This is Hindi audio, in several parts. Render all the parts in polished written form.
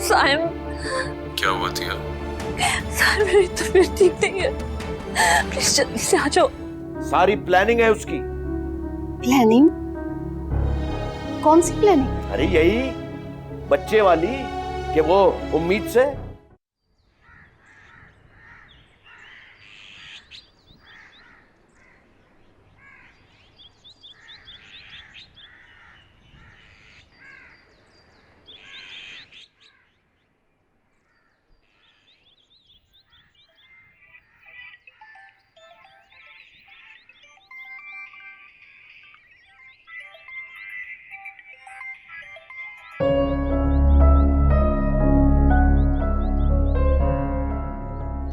साइम, क्या हुआ थिया? सर मेरी तबीयत ठीक नहीं है, प्लीज जल्दी से आ जाओ। सारी प्लानिंग है उसकी। प्लानिंग? कौन सी प्लानिंग? अरे यही बच्चे वाली, कि वो उम्मीद से।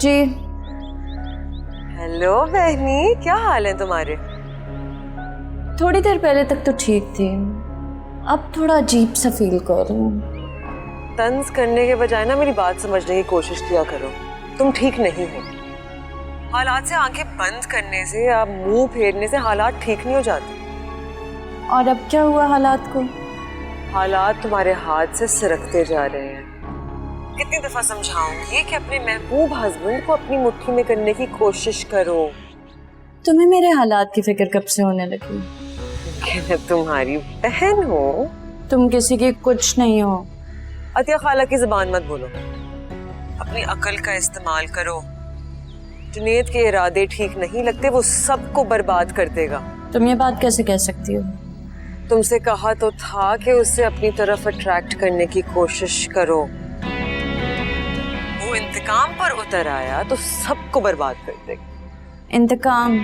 जी हेलो बहनी, क्या हाल है तुम्हारे? थोड़ी देर पहले तक तो ठीक थी, अब थोड़ा अजीब सा फील कर रही हूँ। तंज करने के बजाय ना मेरी बात समझने की कोशिश किया करो। तुम ठीक नहीं हो। हालात से आंखें बंद करने से या मुंह फेरने से हालात ठीक नहीं हो जाते। और अब क्या हुआ हालात को? हालात तुम्हारे हाथ से सिरकते जा रहे हैं। कितनी दफा समझाऊंगी कि अपने महबूब हस्बैंड को अपनी मुट्ठी में करने की कोशिश करो। तुम्हें मेरे हालात की फिक्र कब से होने लगी? कि मैं तुम्हारी बहन हूँ। तुम किसी की कुछ नहीं हो। अतिया खाला की जुबान मत बोलो, अपनी अकल का इस्तेमाल करो। जुनैद के इरादे ठीक नहीं लगते, वो सबको बर्बाद कर देगा। तुम ये बात कैसे कह सकती हो? तुमसे कहा तो था कि उसे अपनी तरफ अट्रैक्ट करने की कोशिश करो। वो इंतकाम पर उतर आया तो सबको बर्बाद कर देगा। इंतकाम?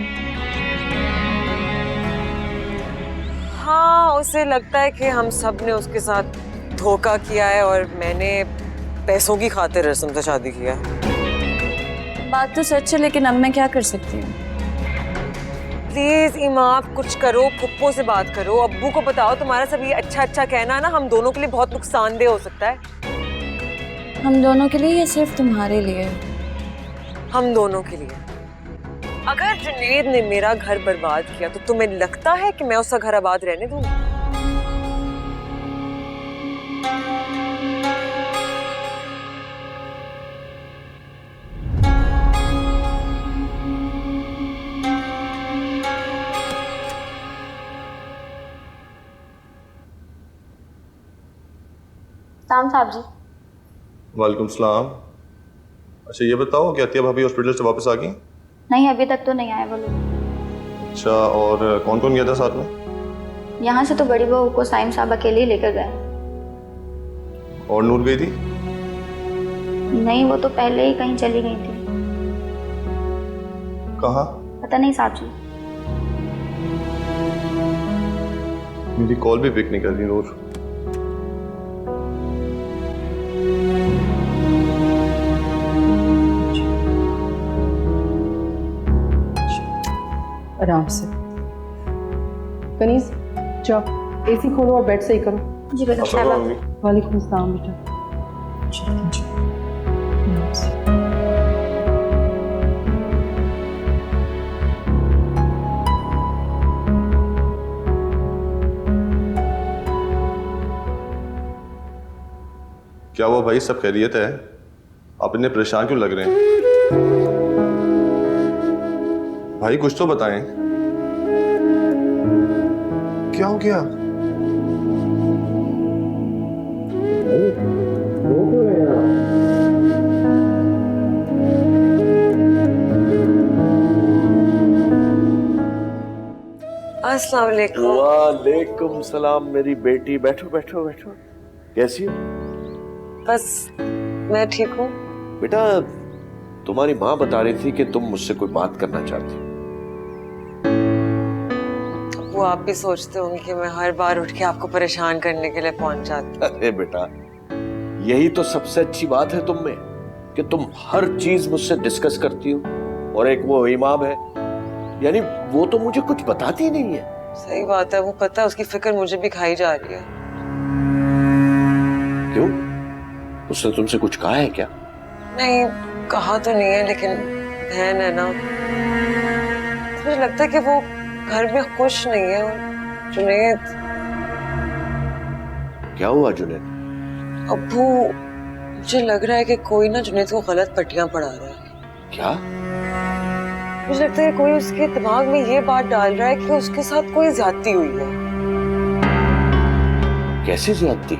हाँ, उसे लगता है कि हम सब ने उसके साथ धोखा किया है और मैंने पैसों की खातिर रस्म से शादी किया। बात तो सच है, लेकिन अब मैं क्या कर सकती हूँ? प्लीज इमाम, कुछ करो। फुप्पो से बात करो, अब्बू को बताओ। तुम्हारा सब ये अच्छा अच्छा कहना ना हम दोनों के लिए बहुत नुकसानदेह हो सकता है। हम दोनों के लिए या सिर्फ तुम्हारे लिए? हम दोनों के लिए। अगर जुनैद ने मेरा घर बर्बाद किया तो तुम्हें लगता है कि मैं उसका घर आबाद रहने दूंगी? सलाम साहब जी। वालेकुम सलाम। अच्छा ये बताओ कि अतिया भाभी हॉस्पिटल से वापस आ गई? नहीं, अभी तक तो नहीं आए वो लोग। अच्छा, और कौन कौन गया था साथ में? यहाँ से तो बड़ी बहू को साइम साहब अकेले ही लेकर गए। और नूर गई थी? नहीं, वो तो पहले ही कहीं चली गई थी। कहाँ? पता नहीं साहब जी। मेरी कॉल भी पिक नहीं कर रही नूर। आराम से। कनीज जाओ, एसी खोलो और बेड सही करो। जी बेटा। अस्सलाम वालेकुम। वालेकुम सलाम बेटा। क्या हुआ भाई, सब खैरियत है? आप इतने परेशान क्यों लग रहे हैं? भाई कुछ तो बताएं, क्या हो गया? अस्सलाम वालेकुम। वालेकुम सलाम मेरी बेटी। बैठो बैठो बैठो। कैसी हो? बस मैं ठीक हूँ। बेटा, तुम्हारी माँ बता रही थी कि तुम मुझसे कोई बात करना चाहती हो। वो आप भी सोचते होंगे कि मैं हर बार उठ के आपको परेशान करने के लिए पहुंच जाती। अरे बेटा, यही तो सबसे अच्छी बात है तुम में कि तुम हर चीज मुझसे डिस्कस करती हो। और एक वो इमाम है, यानी वो तो मुझे कुछ बताती ही नहीं है। सही बात है, वो पता है उसकी फिक्र मुझे भी खाई जा रही है। क्यों? उसने तुमसे कुछ कहा है क्या? नहीं, कहा तो नहीं है, लेकिन बहन है ना, मुझे लगता है कि वो घर में खुश नहीं है। जुनैद। क्या हुआ जुनैद? अब्बू मुझे लग रहा है कि कोई ना जुनैद को गलत पट्टियां पढ़ा रहा है। क्या? मुझे लगता है कोई उसके दिमाग में ये बात डाल रहा है कि उसके साथ कोई ज्यादती हुई है। कैसे ज्यादती?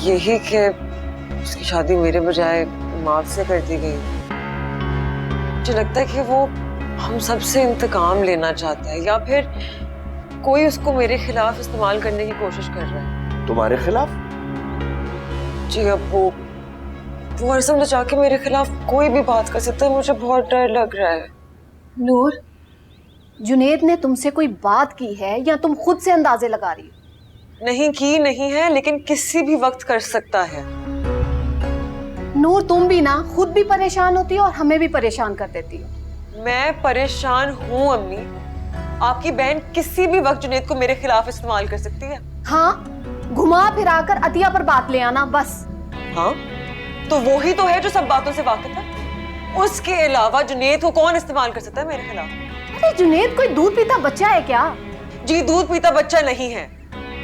यही कि उसकी शादी मेरे बजाय माफ से कर दी गई। मुझे लगता है कि वो हम सबसे इंतकाम लेना चाहता है, या फिर कोई उसको मेरे खिलाफ इस्तेमाल करने की कोशिश कर रहा है। तुम्हारे खिलाफ? जी अब वो हरसम लचा के मेरे खिलाफ कोई भी बात कर सकता है। मुझे बहुत डर लग रहा है। नूर, जुनैद ने तुमसे कोई बात की है या तुम खुद से अंदाजे लगा रही हो? नहीं की नहीं है, लेकिन किसी भी वक्त कर सकता है। नूर, तुम भी ना खुद भी परेशान होती हो और हमें भी परेशान कर देती हो। मैं परेशान हूँ अम्मी। आपकी बहन किसी भी वक्त जुनैद को मेरे खिलाफ इस्तेमाल कर सकती है। हाँ, घुमा फिराकर अतिया पर बात ले आना बस। हाँ, तो वो ही तो है जो सब बातों से वाकिफ है। उसके अलावा जुनैद को कौन इस्तेमाल कर सकता है मेरे खिलाफ? अरे जुनैद कोई दूध पीता बच्चा है क्या? जी दूध पीता बच्चा नहीं है,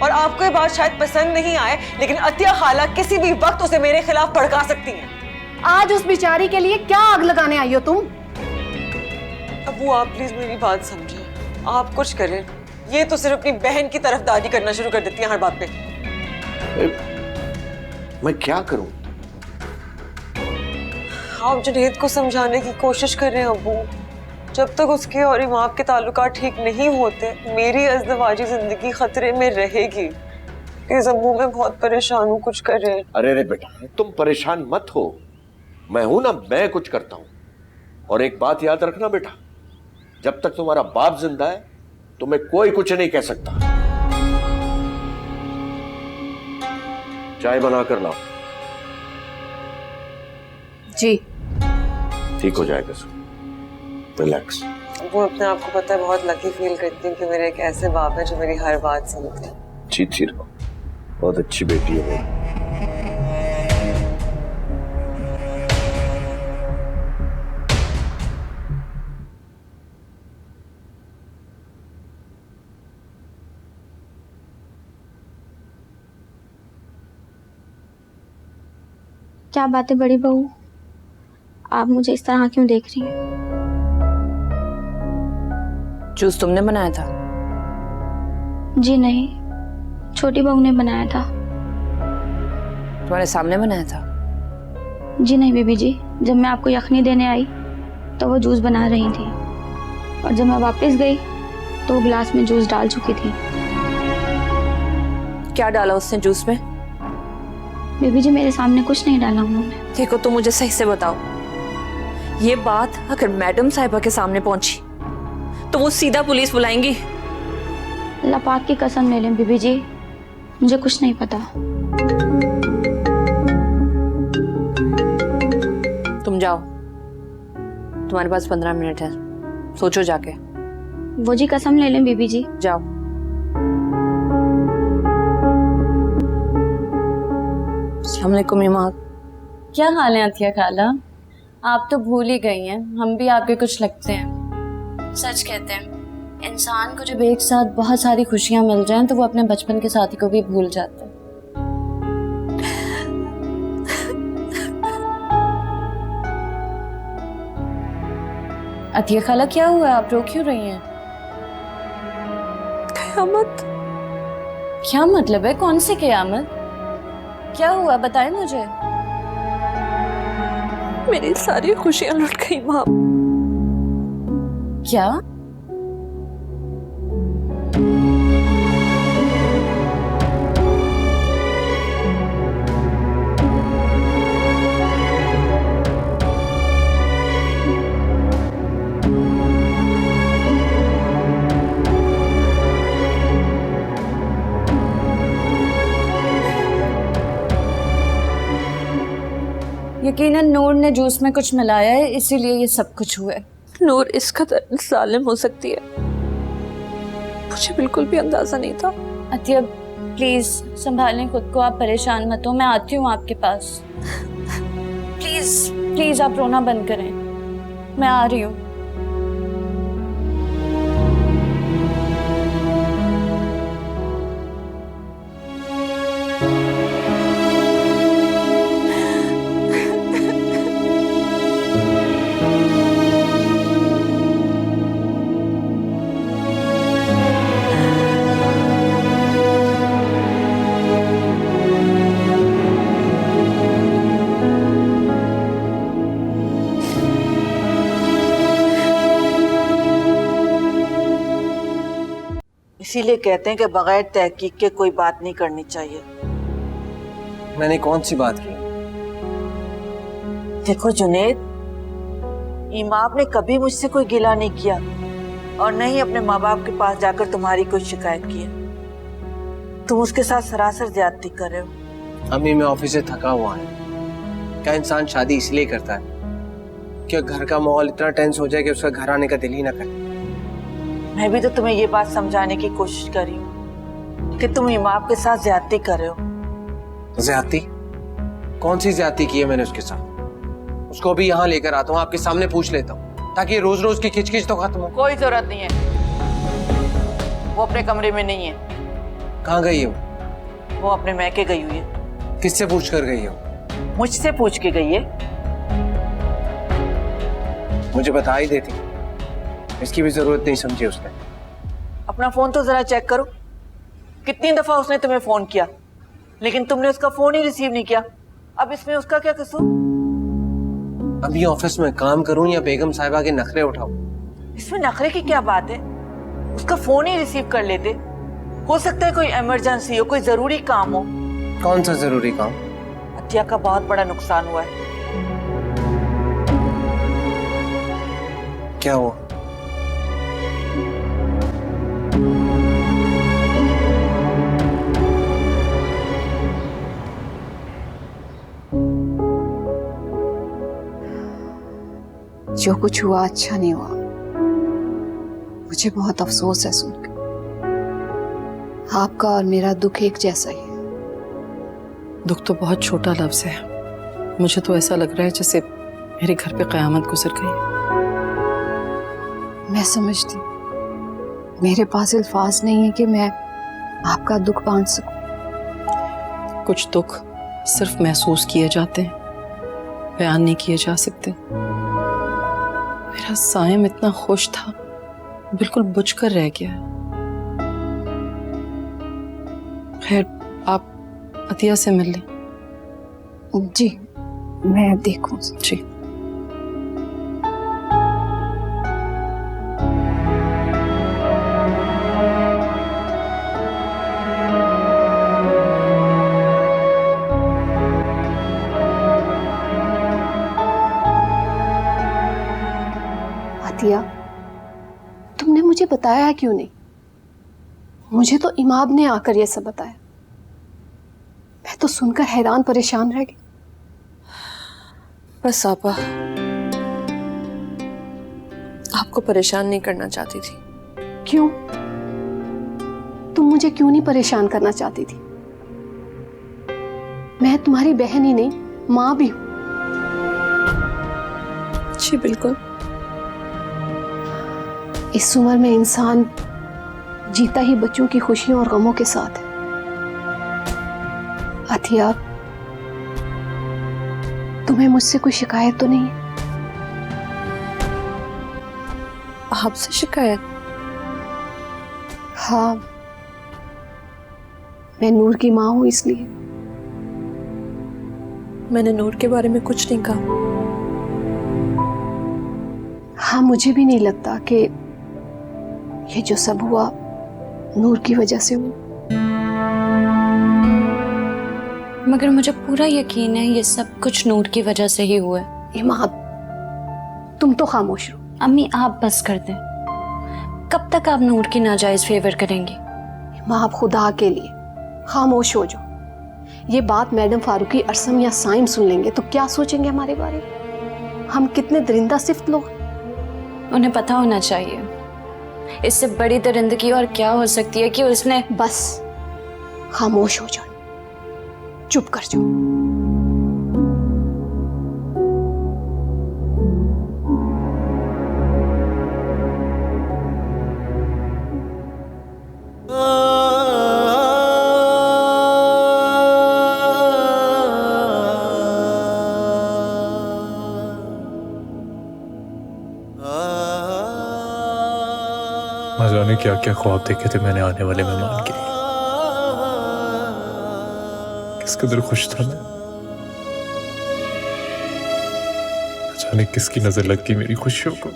और आपको ये बात शायद पसंद नहीं आए, लेकिन अतिया खाला किसी भी वक्त उसे मेरे खिलाफ भड़का सकती हैं। आज उस बेचारी के लिए क्या आग लगाने आई हो तुम? अबू आप प्लीज मेरी बात समझे, आप कुछ करें। ये तो सिर्फ अपनी बहन की तरफदारी करना शुरू कर देती है हर बात पे। मैं क्या करूं? आप जुनैद को समझाने की कोशिश कर रहे हैं अबू। जब तक उसके और इमाम के ताल्लुकात ठीक नहीं होते, मेरी अज़दवाजी जिंदगी खतरे में रहेगी। इस अबू मैं बहुत परेशान हूँ, कुछ कर रहे हैं। अरे रे बेटा, तुम परेशान मत हो, मैं हूं ना, मैं कुछ करता हूं। और एक बात याद रखना बेटा, जब तक तुम्हारा बाप जिंदा है तुम्हें कोई कुछ नहीं कह सकता। चाय बना कर लाओ। जी ठीक हो जाएगा सब, रिलैक्स। वो अपने आप को पता है बहुत लकी फील करती हूँ कि मेरे एक ऐसे बाप है जो मेरी हर बात सुनते हैं। जीती रहो, बहुत अच्छी बेटी है मेरी। क्या बात है बड़ी बहू, आप मुझे इस तरह क्यों देख रही हैं? जूस तुमने बनाया था? जी नहीं, छोटी बहू ने बनाया था। तुम्हारे सामने बनाया था? जी नहीं बीबी जी, जब मैं आपको यखनी देने आई तो वो जूस बना रही थी, और जब मैं वापस गई तो वो गिलास में जूस डाल चुकी थी। क्या डाला उसने जूस में? बीबी जी मेरे सामने कुछ नहीं डाला उन्होंने। देखो तो मुझे सही से बताओ, ये बात अगर मैडम साहिबा के सामने पहुंची तो वो सीधा पुलिस बुलाएंगी। अल्लाह पाक की कसम ले लें बीबी जी, मुझे कुछ नहीं पता। तुम जाओ, तुम्हारे पास 15 मिनट है, सोचो जाके। वो जी कसम ले लें बीबी जी। जाओ। अस्सलाम वालेकुम इमाम। क्या हाल है अतिया खाला? आप तो भूल ही गई हैं, हम भी आपके कुछ लगते हैं। सच कहते हैं, इंसान को जब एक साथ बहुत सारी खुशियां मिल जाएं तो वो अपने बचपन के साथी को भी भूल जाता है। अतिया खाला क्या हुआ, आप रो क्यों रही हैं? क़यामत। क्या मतलब है, कौन सी क़यामत? क्या हुआ बताएं मुझे। मेरी सारी खुशियां लुट गई माँ। क्या? यकीनन नूर ने जूस में कुछ मिलाया है, इसीलिए ये सब कुछ हुआ है। नूर इस कदर जालिम हो सकती है, मुझे बिल्कुल भी अंदाजा नहीं था। अतिया प्लीज संभालें खुद को, आप परेशान मत हो, मैं आती हूँ आपके पास। प्लीज प्लीज आप रोना बंद करें, मैं आ रही हूँ। इसीलिए कहते हैं कि बगैर तहकीक के कोई बात नहीं करनी चाहिए। मैंने कौन सी बात की? देखो जुनेद, इमाम ने कभी मुझसे कोई गिला नहीं किया और न ही अपने माँ बाप के पास जाकर तुम्हारी कोई शिकायत की है। तुम उसके साथ सरासर ज्यादती कर रहे हो। अम्मी, मैं ऑफिस से थका हुआ है। क्या इंसान शादी इसलिए करता है कि घर का माहौल इतना टेंस हो जाए कि उसका घर आने का दिल ही ना करे? मैं भी तो तुम्हें ये बात समझाने की कोशिश कर रही हूँ कि तुम इमाम के साथ ज्यादती कर रहे हो। ज्यादती? कौन सी ज्यादती की है मैंने उसके साथ? उसको भी यहाँ लेकर आता हूँ, आपके सामने पूछ लेता हूँ, ताकि रोज रोज की खिचखिच तो खत्म हो। कोई जरूरत नहीं है, वो अपने कमरे में नहीं है। कहाँ गई है वो अपने मैके गई हुई है। किससे पूछ कर गई हो? मुझसे पूछ के गई है। मुझे बता ही देती, इसकी भी जरूरत नहीं समझी उसने। अपना फोन तो जरा चेक करो, कितनी दफा उसने तुम्हें फोन किया लेकिन तुमने उसका फोन ही रिसीव नहीं किया। अब इसमें उसका क्या कसूर? अभी ऑफिस में काम करूं या बेगम साहिबा के नखरे उठाऊं? इसमें नखरे की क्या बात है? उसका फोन ही रिसीव कर लेते। हो सकता है कोई इमरजेंसी हो, कोई जरूरी काम हो। कौन सा जरूरी काम? अतिया का बहुत बड़ा नुकसान हुआ है। क्या हुआ? जो कुछ हुआ अच्छा नहीं हुआ। मुझे बहुत अफसोस है सुनकर। आपका और मेरा दुख एक जैसा ही है। दुख तो बहुत छोटा लफ्ज है। मुझे तो ऐसा लग रहा है जैसे मेरे घर पे कयामत गुजर गई। मैं समझती हूँ, मेरे पास अल्फाज नहीं है कि मैं आपका दुख बांट सकूं। कुछ दुख सिर्फ महसूस किए जाते हैं, बयान नहीं किए जा सकते। मेरा सायम इतना खुश था, बिल्कुल बुझ कर रह गया है। खैर, आप अतिया से मिल लें। जी, मैं देखूं। जी। अतिया, तुमने मुझे बताया क्यों नहीं? मुझे तो इमाम ने आकर यह सब बताया। मैं तो सुनकर हैरान परेशान रह गई। बस आपा, आपको परेशान नहीं करना चाहती थी। क्यों? तुम मुझे क्यों नहीं परेशान करना चाहती थी? मैं तुम्हारी बहन ही नहीं, माँ भी हूं। जी बिल्कुल। इस उम्र में इंसान जीता ही बच्चों की खुशियों और गमों के साथ है। अतिया, तुम्हें मुझसे कोई शिकायत तो नहीं है? आपसे शिकायत? हाँ, मैं नूर की माँ हूं इसलिए। मैंने नूर के बारे में कुछ नहीं कहा। हाँ, मुझे भी नहीं लगता कि ये जो सब हुआ नूर की वजह से हुआ। मगर मुझे पूरा यकीन है ये सब कुछ नूर की वजह से ही हुआ है। इमाम, तुम तो खामोश रहो। अम्मी, आप बस कर दें। कब तक आप नूर की नाजायज फेवर करेंगी? इमाम, खुदा के लिए खामोश हो जाओ। ये बात मैडम फारूकी, अरसम या साइम सुन लेंगे तो क्या सोचेंगे हमारे बारे में? हम कितने दरिंदा सिफ्त लोग। उन्हें पता होना चाहिए, इससे बड़ी दरिंदगी और क्या हो सकती है कि उसने। बस खामोश हो जाओ, चुप कर जाओ। न जाने क्या क्या ख्वाब देखे थे मैंने आने वाले मेहमान के लिए। किस कदर खुश था मैं। न जाने किसकी नजर लग गई मेरी खुशियों को।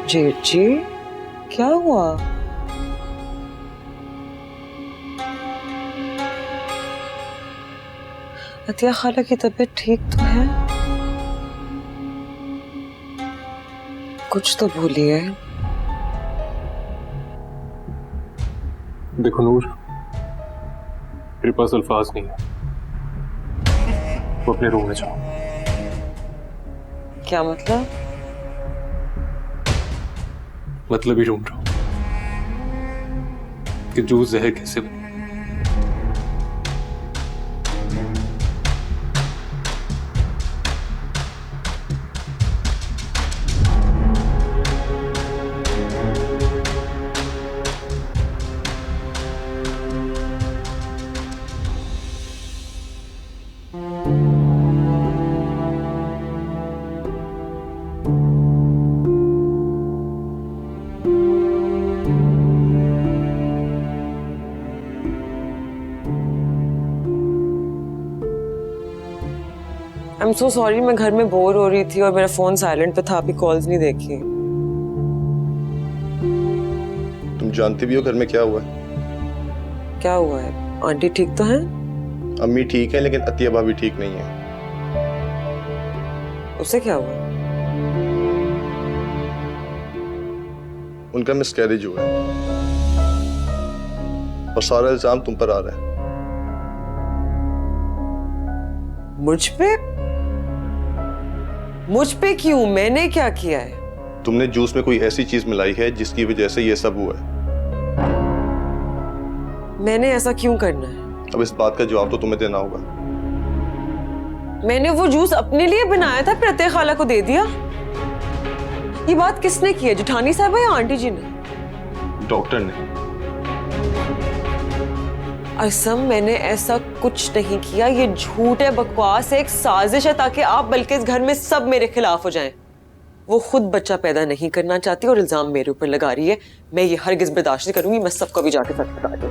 जेठ जी क्या हुआ? अतिया खाला की तबीयत ठीक तो है? कुछ तो भूली है। देखो नूर, मेरे पास अल्फाज नहीं है। वो अपने रूम में जाओ। क्या मतलब? मतलब ही ढूंढ रहा हूं कि जूस जहर कैसे बने। I'm so sorry, मैं घर में बोर हो रही थी और मेरा फोन साइलेंट पे था, अभी कॉल्स नहीं देखी। तुम जानती भी हो घर में क्या हुआ है? क्या हुआ है? आंटी ठीक तो हैं? अम्मी ठीक है, लेकिन अतिया भाभी ठीक नहीं है। उससे क्या हुआ? उनका मिसकैरेज हुआ है और सारा इल्जाम तुम पर आ रहा है। मुझ पे क्यों? मैंने क्या किया है? तुमने जूस में कोई ऐसी चीज मिलाई है जिसकी वजह से ये सब हुआ है। मैंने ऐसा क्यों करना है? अब इस बात का जवाब तो तुम्हें देना होगा। मैंने वो जूस अपने लिए बनाया था, फिर अतिया खाला को दे दिया। ये बात किसने की है, जेठानी साहब या आंटी जी ने? डॉक्टर ने। असम, मैंने ऐसा कुछ नहीं किया। ये झूठ है, बकवास है, एक साजिश है ताकि आप बल्कि इस घर में सब मेरे खिलाफ हो जाएं। वो खुद बच्चा पैदा नहीं करना चाहती और इल्जाम मेरे ऊपर लगा रही है। मैं ये हरगिज बर्दाश्त नहीं करूंगी। मैं सबको भी जाके सच बता दूं।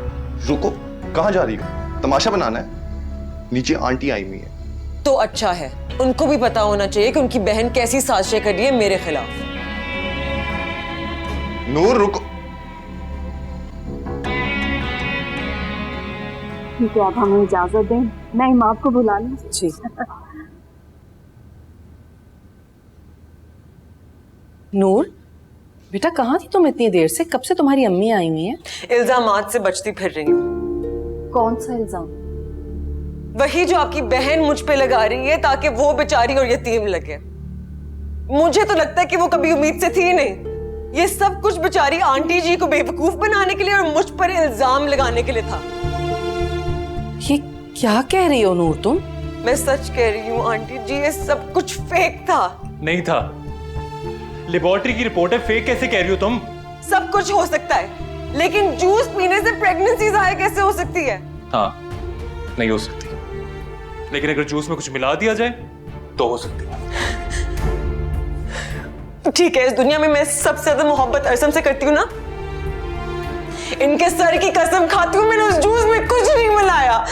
रुको, कहाँ जा रही हो? तमाशा बनाना है? नीचे आंटी आई हुई है। तो अच्छा है, उनको भी पता होना चाहिए कि उनकी बहन कैसी साजिशें कर रही है मेरे खिलाफ। नूर रुको। ठीक है, आप हमें इजाजत दें, मैं इमाम को बुला लूं। जी। नूर बेटा, कहाँ थी तुम इतनी देर से? कब से तुम्हारी अम्मी आई हुई है? इल्जामात से बचती फिर रही हूँ। कौन सा इल्जाम? वही जो आपकी बहन मुझ पे लगा रही है ताकि वो बेचारी और यतीम लगे। मुझे तो लगता है कि वो कभी उम्मीद से थी नहीं। ये सब कुछ बेचारी आंटी जी को बेवकूफ बनाने के लिए और मुझ पर इल्जाम लगाने के लिए था। ये क्या कह रही हो नूर तुम? मैं सच कह रही हूँ आंटी जी, ये सब कुछ फेक था। नहीं था। लेबोरेटरी की रिपोर्ट है, फेक कैसे कह रही हो तुम? सब कुछ हो सकता है, लेकिन जूस पीने से प्रेगनेंसी जाहिर कैसे हो सकती है? हाँ, नहीं हो सकती, लेकिन अगर जूस में कुछ मिला दिया जाए तो हो सकती है। ठीक है, इस दुनिया में मैं सबसे ज्यादा मोहब्बत अरसम से करती हूँ ना। इनके सर की कसम खाती हूँ, मैंने उस जूस में कुछ नहीं मिलाया,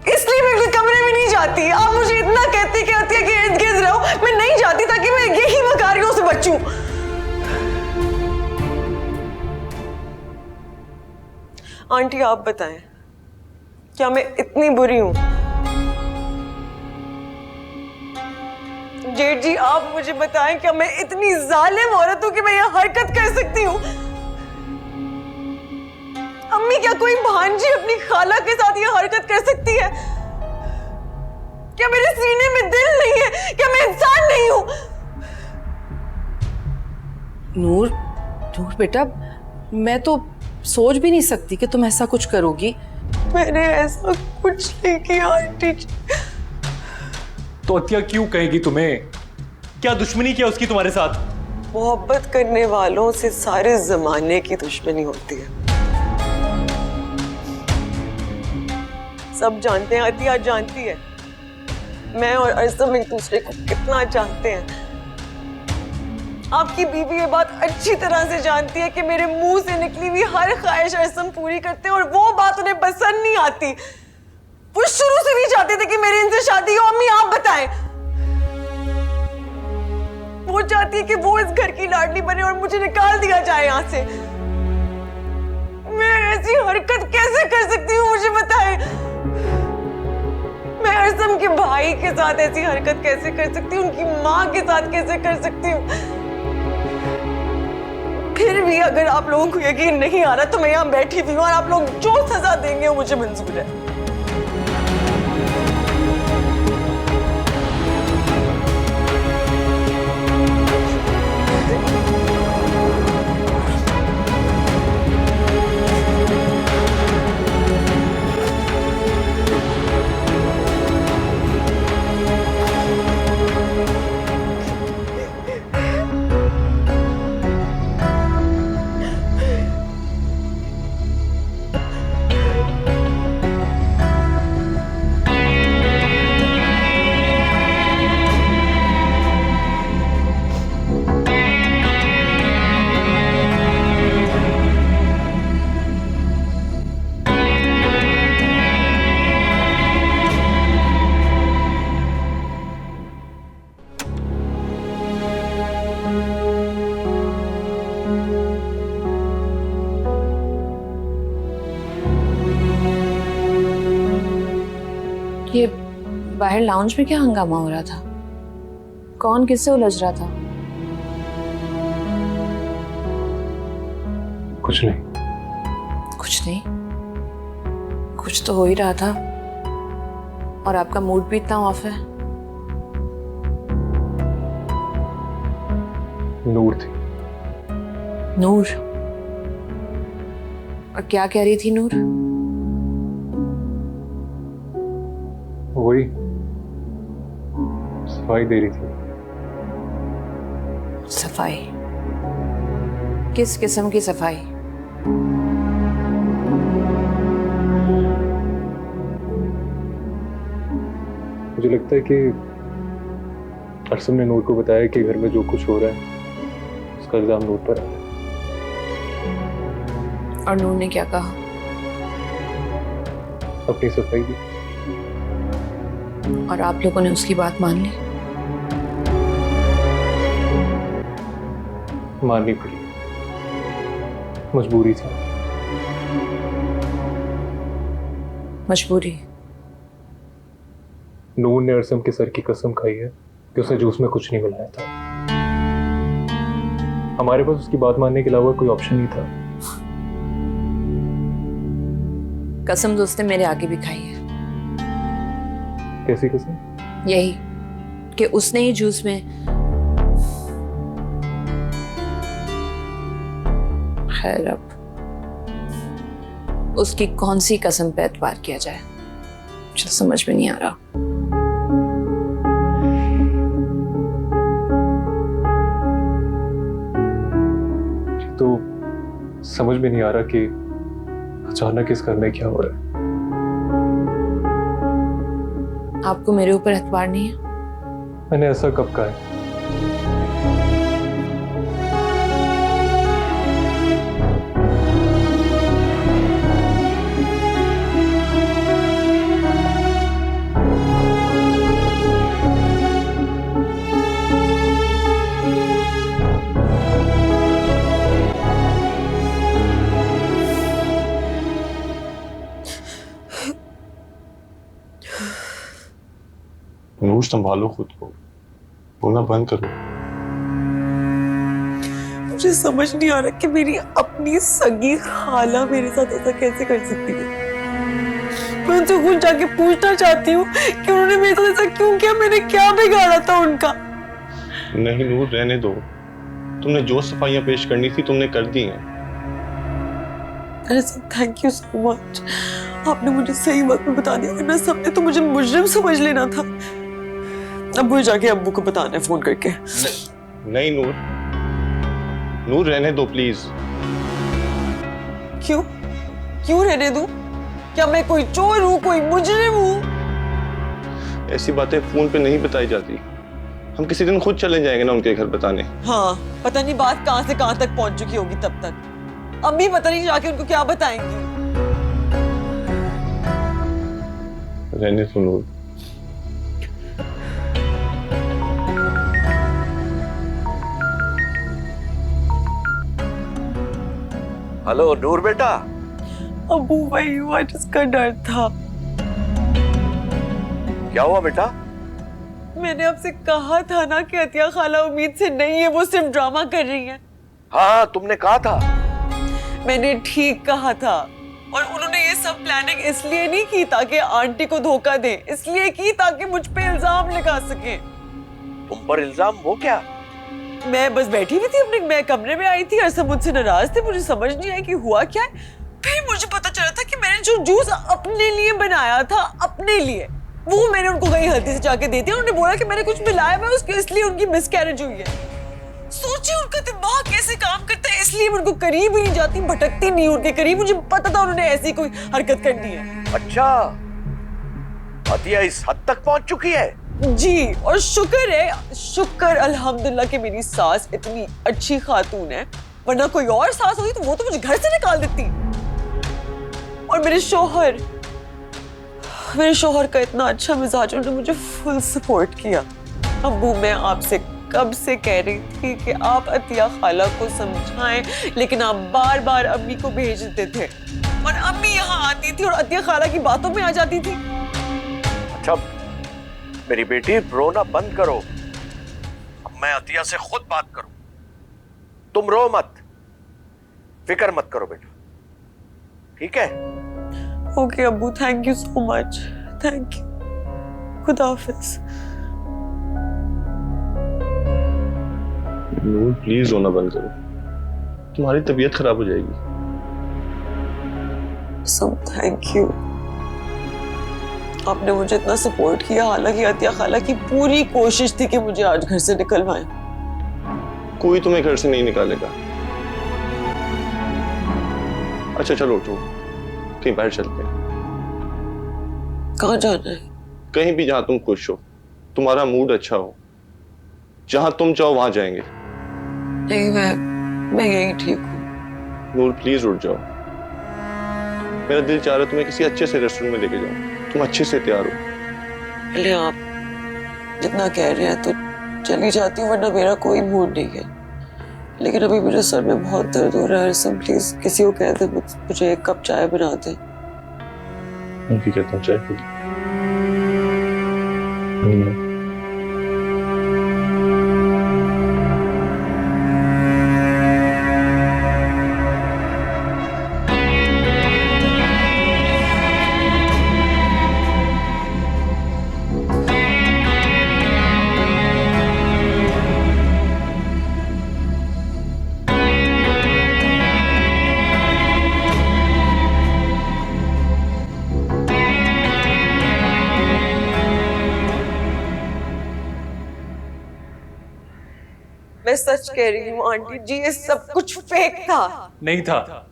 इसलिए मैं कमरे में नहीं जाती। आप मुझे इतना कहते कि अतिया के इर्द गिर्द रहो, मैं नहीं जाती ताकि मैं यही मकारियों से बचूं। आंटी आप बताएं, क्या मैं इतनी बुरी हूं? जेठ जी आप मुझे बताएं, क्या मैं इतनी जालिम औरत हूं कि मैं यह हरकत कर सकती हूं? अम्मी, क्या कोई भांजी अपनी खाला के साथ यह हरकत कर सकती है? क्या मेरे सीने में दिल नहीं है? क्या मैं इंसान नहीं हूं? नूर, नूर बेटा, मैं तो सोच भी नहीं सकती कि तुम ऐसा कुछ करोगी। मैंने ऐसा कुछ नहीं किया आंटी। तो अतिया क्यों कहेगी तुम्हें? क्या दुश्मनी किया उसकी तुम्हारे साथ? मोहब्बत करने वालों से सारे जमाने की दुश्मनी होती है। सब जानते हैं, अतिया जानती है, मैं और अरसम एक दूसरे को कितना जानते हैं। आपकी बीवी ये बात अच्छी तरह से जानती है कि मेरे मुंह से निकली हुई हर ख्वाहिश अरसम पूरी करते हैं और वो बात उन्हें पसंद नहीं आती। वो शुरू से नहीं चाहते थे कि मेरी इनसे शादी हो। अम्मी आप बताएं, वो चाहती है कि वो इस घर की लाडली बने और मुझे निकाल दिया जाए यहाँ से। मैं ऐसी हरकत कैसे कर सकती हूँ, मुझे बताएं। मैं अरसम के भाई के साथ ऐसी हरकत कैसे कर सकती हूँ, उनकी माँ के साथ कैसे कर सकती हूँ। फिर भी अगर आप लोगों को यकीन नहीं आ रहा तो मैं यहाँ बैठी हुई हूँ और आप लोग जो सजा देंगे वो मुझे मंजूर है। ये बाहर लाउंज में क्या हंगामा हो रहा था? कौन किससे उलझ रहा था? कुछ नहीं। कुछ नहीं? कुछ तो हो ही रहा था। और आपका मूड भी इतना ऑफ है। नूर थी। नूर? और क्या कह रही थी नूर? वही सफाई दे रही थी। सफाई? किस किस्म की सफाई? मुझे लगता है कि अरसम ने नूर को बताया कि घर में जो कुछ हो रहा है उसका इल्जाम नूर पर है। और नूर ने क्या कहा? अपनी सफाई दी। और आप लोगों ने उसकी बात मान ली? माननी पड़ी, मजबूरी थी। मजबूरी? नूर ने अरसम के सर की कसम खाई है कि उसने जूस में कुछ नहीं मिलाया था। हमारे पास उसकी बात मानने के अलावा कोई ऑप्शन नहीं था। कसम तो उसने मेरे आगे भी खाई है। कैसी कसम? यही कि उसने ही जूस में। खैर, अब उसकी कौन सी कसम पे एतबार किया जाए मुझे समझ में नहीं आ रहा। तो समझ में नहीं आ रहा कि अचानक इस घर में क्या हो रहा है। आपको मेरे ऊपर एतबार नहीं है? मैंने ऐसा कब कहा है? नूर, संभालो खुद को, बोलना बंद करो। मुझे समझ नहीं आ रहा कि मेरी अपनी सगी खाला मेरे साथ ऐसा कैसे कर सकती है। मैं उनसे खुद जाके पूछना चाहती हूँ कि उन्होंने मेरे साथ ऐसा क्यों किया, मैंने क्या बिगाड़ा था उनका। नहीं नूर, रहने दो। तुमने जो सफाइयां पेश करनी थी तुमने कर दी हैं। अरे sir, thank you so much. आपने मुझे सही वक्त में बता दिया, वरना सबने तो मुझे मुजरिम समझ लेना था। अब मुझे जाके अब्बू को बताना है फोन करके। नहीं नूर, नूर रहने दो प्लीज। क्यों? क्यों रहने दूं? क्या मैं कोई चोर हूँ, कोई मुजरिम हूँ? ऐसी बातें फोन पे नहीं बताई जाती। हम किसी दिन खुद चले जाएंगे ना उनके घर बताने। हाँ, पता नहीं बात कहाँ से कहाँ तक पहुंच चुकी होगी तब तक। अम्मी पता नहीं जाके उनको क्या बताएंगी। रहने दो नूर। हेलो नूर बेटा। अबू वही हुआ जिसका डर था। क्या हुआ बेटा? मैंने आपसे कहा था ना कि अतिया खाला उम्मीद से नहीं है, वो सिर्फ ड्रामा कर रही है। हाँ तुमने कहा था। मैंने ठीक कहा था। और उन्होंने ये सब प्लानिंग इसलिए नहीं की ताकि आंटी को धोखा दे, इसलिए की ताकि मुझ पे इल्जाम लगा सके। तुम पर इल्जाम? वो क्या? मैं बस बैठी हुई थी अपने, मैं कमरे में आई थी, अरसम मुझसे नाराज थे, मुझे समझ नहीं आया कि हुआ क्या है। फिर मुझे पता चला था कि मैंने जो जूस अपने लिए बनाया था, अपने लिए, वो मैंने उनको गई हल्दी से जाके दे दिया। उन्होंने बोला कि मैंने कुछ मिलाया हुआ है उसके, इसलिए उनकी मिसकैरेज हुई है। सोचिए उनका दिमाग कैसे काम करता है, इसलिए मैं उनको करीब ही नहीं जाती, भटकती नहीं उनके करीब। मुझे पता था उन्होंने ऐसी कोई हरकत करनी है। अच्छा, अतिया इस हद तक पहुंच चुकी है? जी, और शुक्र है, शुक्र अल्हम्दुलिल्लाह कि मेरी सास इतनी अच्छी खातून है, वरना कोई और सास होती तो वो तो मुझे घर से निकाल देती। और मेरे शोहर का इतना अच्छा मिजाज, उन्होंने मुझे फुल सपोर्ट किया। अब्बू, मैं आपसे कब से कह रही थी कि आप अतिया खाला को समझाएं, लेकिन आप बार बार अम्मी को भेज देते थे और अम्मी यहाँ आती थी और अतिया खाला की बातों में आ जाती थी। अच्छा मेरी बेटी, रोना बंद करो। अब मैं अतिया से खुद बात करूं। तुम रो मत, फिक्र मत करो बेटा, ठीक है? ओके अब्बू, thank you so much, thank you. खुदा हाफिज। नूर प्लीज रोना बंद करो, तुम्हारी तबीयत खराब हो जाएगी। थैंक यू, आपने मुझे इतना सपोर्ट किया। हालांकि अतिया खाला की पूरी कोशिश थी कि मुझे आज घर से निकलवाएं। कोई तुम्हें घर से नहीं निकालेगा। अच्छा चलो उठो, कहीं बाहर चलते हैं। कहाँ जाना है? कहीं भी जहां तुम खुश हो, तुम्हारा मूड अच्छा हो, जहां तुम चाहो वहां जाएंगे। नहीं, मैं यही ठीक हूँ। नूर प्लीज उठ जाओ, मेरा दिल चाह रहा है तुम्हें किसी अच्छे से रेस्टोरेंट में लेके जाऊं। तुम अच्छे से तैयार हो। पहले आप जितना कह रहे हैं तो चली जाती हूँ, वरना मेरा कोई मूड नहीं है। लेकिन अभी मेरे सर में बहुत दर्द हो रहा है। सब प्लीज किसी को कह दे मुझे एक कप चाय बना दे। उनकी कहता हूँ चाय पी। मैं सच कह रही हूँ आंटी जी, ये सब कुछ फेक था। नहीं था।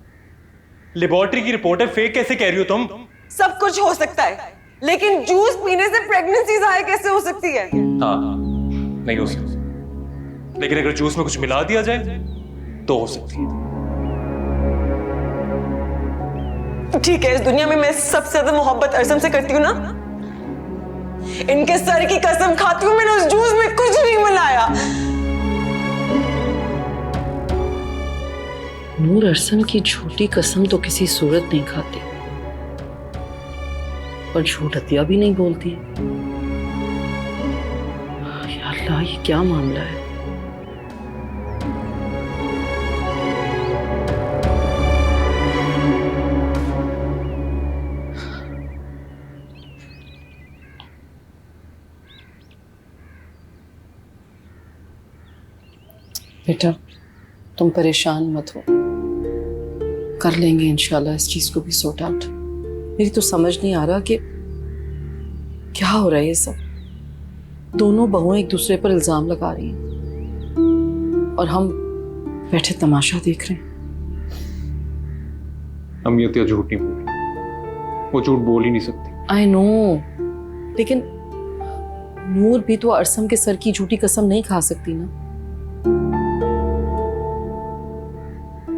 लेबोरेटरी की रिपोर्ट है, फेक कैसे कह रही हो तुम? सब कुछ हो सकता है, लेकिन जूस पीने से प्रेगनेंसी जाहिर कैसे हो सकती है? हाँ, नहीं हो सकती। लेकिन अगर जूस में कुछ मिला दिया जाए तो हो सकती है। ठीक है, इस दुनिया में मैं सबसे ज्यादा मोहब्बत अरसम से करती हूँ ना। इनके सर की कसम खाती हूँ, मैंने उस जूस में कुछ नहीं मिलाया। नूर अरसम की झूठी कसम तो किसी सूरत नहीं खाती, और झूठ अतिया भी नहीं बोलती। या अल्लाह, ये क्या मामला है? बेटा तुम परेशान मत हो, कर लेंगे इंशाल्लाह इस चीज को भी सॉर्ट आउट। मेरी तो समझ नहीं आ रहा कि क्या हो रहा है ये सब। दोनों बहुएं एक दूसरे पर इल्जाम लगा रही हैं और हम बैठे तमाशा देख रहे हैं। अम्मी अतिया झूठ नहीं बोल रही, वो झूठ बोल ही नहीं सकती। आई नो, लेकिन नूर भी तो अरसम के सर की झूठी कसम नहीं खा सकती ना।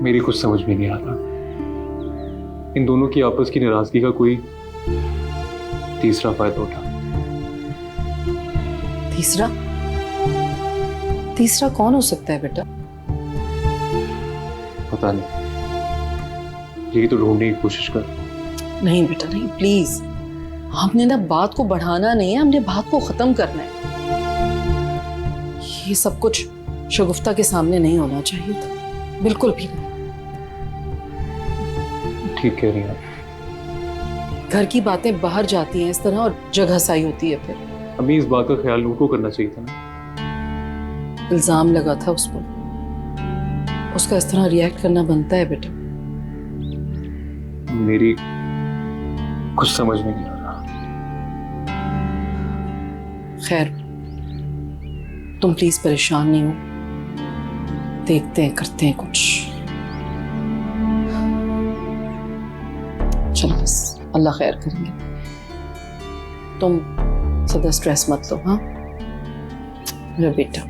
मेरी कुछ समझ में नहीं आ रहा, इन दोनों की आपस की नाराजगी का कोई तीसरा फायदा उठा। तीसरा? तीसरा कौन हो सकता है बेटा? पता नहीं, यही तो ढूंढने की कोशिश कर। नहीं बेटा नहीं, प्लीज। हमने ना बात को बढ़ाना नहीं है, हमने बात को खत्म करना है। ये सब कुछ शगुफ्ता के सामने नहीं होना चाहिए था, बिल्कुल भी नहीं। ठीक कह रही हैं। घर की बातें बाहर जाती हैं इस तरह और जगह साई होती है फिर। अम्मी इस बात का ख्याल नूर को करना चाहिए था ना। इल्जाम लगा था उस पर, उसका इस तरह रिएक्ट करना बनता है बेटा। मेरी कुछ समझ में नहीं आ रहा। खैर तुम प्लीज परेशान नहीं हो, देखते हैं करते हैं कुछ। चलो बस, अल्लाह खैर करेंगे। तुम ज्यादा स्ट्रेस मत लो। हाँ मेरा बेटा।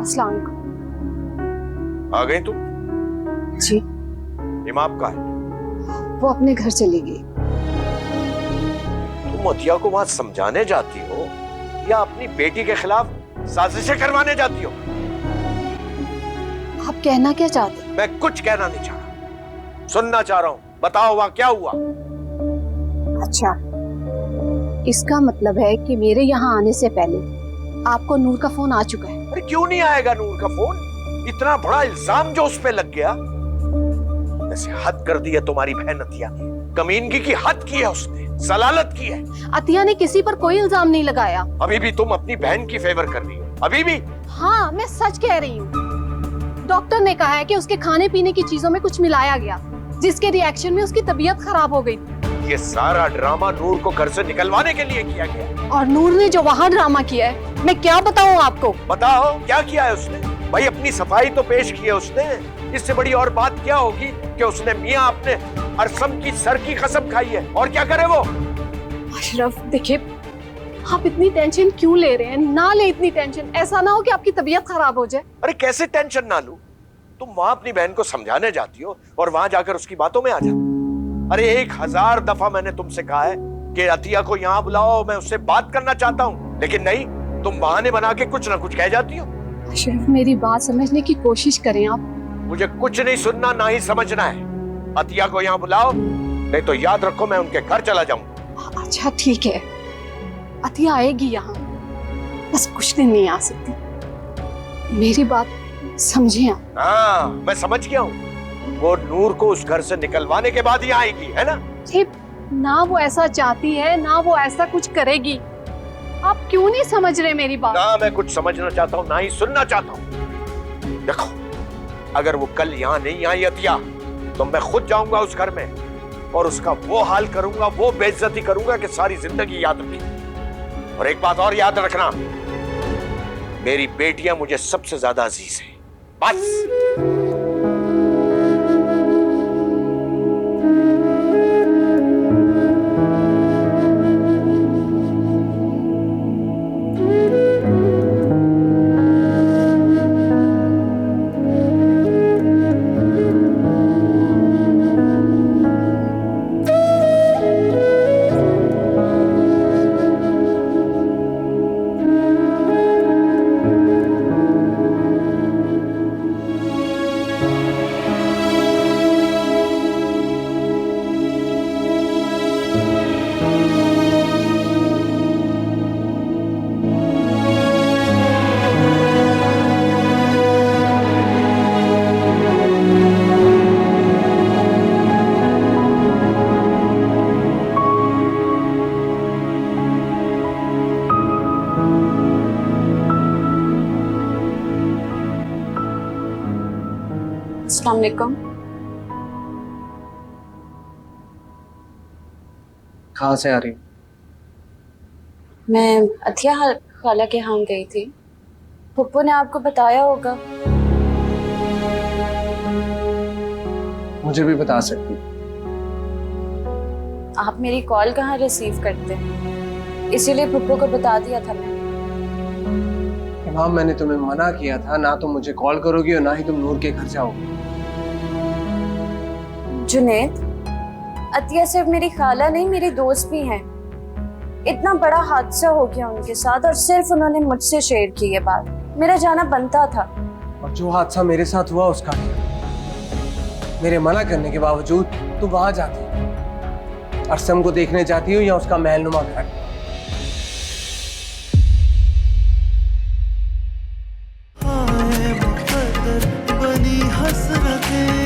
अस्सलाम वालेकुम। आ गई तुम? जी। इमाम का है? वो अपने घर चली गई। तुम अतिया को वहां समझाने जाती हो या अपनी बेटी के खिलाफ साजिशें करवाने जाती हो? आप कहना क्या चाहते हैं? मैं कुछ कहना नहीं चाह रहा, सुनना चाह रहा हूं। बताओ वहां क्या हुआ? अच्छा, इसका मतलब है कि मेरे यहाँ आने से पहले आपको नूर का फोन आ चुका है। अरे क्यों नहीं आएगा नूर का फोन? इतना बड़ा इल्जाम जो उस पे लग गया। ऐसे हद कर दी है तुम्हारी बहन अतिया ने, कमीनगी की हद की है उसने, जलालत की है। अतिया ने किसी पर कोई इल्जाम नहीं लगाया। अभी भी तुम अपनी बहन की फेवर कर रही हो? अभी भी? हाँ, मैं सच कह रही हूँ। डॉक्टर ने कहा है कि उसके खाने पीने की चीजों में कुछ मिलाया गया, जिसके रिएक्शन में उसकी तबीयत खराब हो गई। ये सारा ड्रामा नूर को घर से निकलवाने के लिए किया गया। और नूर ने जो वहाँ ड्रामा किया है, मैं क्या बताऊँ आपको? बताओ क्या किया है उसने? भाई अपनी सफाई तो पेश की है उसने, इससे बड़ी और बात क्या होगी कि उसने मियां अपने अरसम की सर की कसम खाई है। और क्या करे वो? अशरफ देखिए, आप इतनी टेंशन क्यों ले रहे हैं? ना ले इतनी टेंशन, ऐसा ना हो कि आपकी तबीयत खराब हो जाए। अरे कैसे टेंशन ना लूं? तुम वहां अपनी बहन को समझाने जाती हो और वहां जाकर उसकी बातों में आ जाती। अरे 1000 दफा मैंने तुमसे कहा है कि अतिया को यहाँ बुलाओ, मैं उससे बात करना चाहता हूँ, लेकिन नहीं, तुम बहाने बना के कुछ ना कुछ कह जाती हो। अशरफ मेरी बात समझने की कोशिश करें आप। मुझे कुछ नहीं सुनना, ना ही समझना है। अतिया को यहाँ बुलाओ, नहीं तो याद रखो मैं उनके घर चला जाऊंगा। अच्छा ठीक है, अतिया आएगी यहाँ, बस कुछ दिन नहीं आ सकती। मेरी बात समझे आप? हाँ मैं समझ गया हूँ, वो नूर को उस घर से निकलवाने के बाद ही आएगी, है ना? ना वो ऐसा चाहती है, ना वो ऐसा कुछ करेगी। आप क्यों नहीं समझ रहे मेरी बात? ना मैं कुछ समझना चाहता हूँ, ना ही सुनना चाहता हूँ। देखो, अगर वो कल यहाँ नहीं आई अतिया, तो मैं खुद जाऊंगा उस घर में और उसका वो हाल करूंगा, वो बेइज्जती करूंगा कि सारी जिंदगी याद रखेगी। और एक बात और याद रखना, मेरी बेटियां मुझे सबसे ज्यादा अजीज है, बस। अस्सलाम वालेकुम। कहाँ से आ रही? मैं अथिया खाला के यहाँ गई थी। पप्पू ने आपको बताया होगा। मुझे भी बता सकती। आप मेरी कॉल कहाँ रिसीव करते, इसीलिए पप्पू को बता दिया था मैंने। इमाम मैंने तुम्हें मना किया था, ना तुम मुझे कॉल करोगी और ना ही तुम नूर के घर जाओगी। जुनैद, अतिया सिर्फ मेरी खाला नहीं, मेरी दोस्त भी हैं। इतना बड़ा हादसा हो गया उनके साथ और सिर्फ उन्होंने मुझसे शेयर की ये बात। मेरा जाना बनता था। और जो हादसा मेरे साथ हुआ उसका क्या? मेरे मना करने के बावजूद तू वहां जाती है, अरसम को देखने जाती हो या उसका महलनुमा घर? बनी हसरतें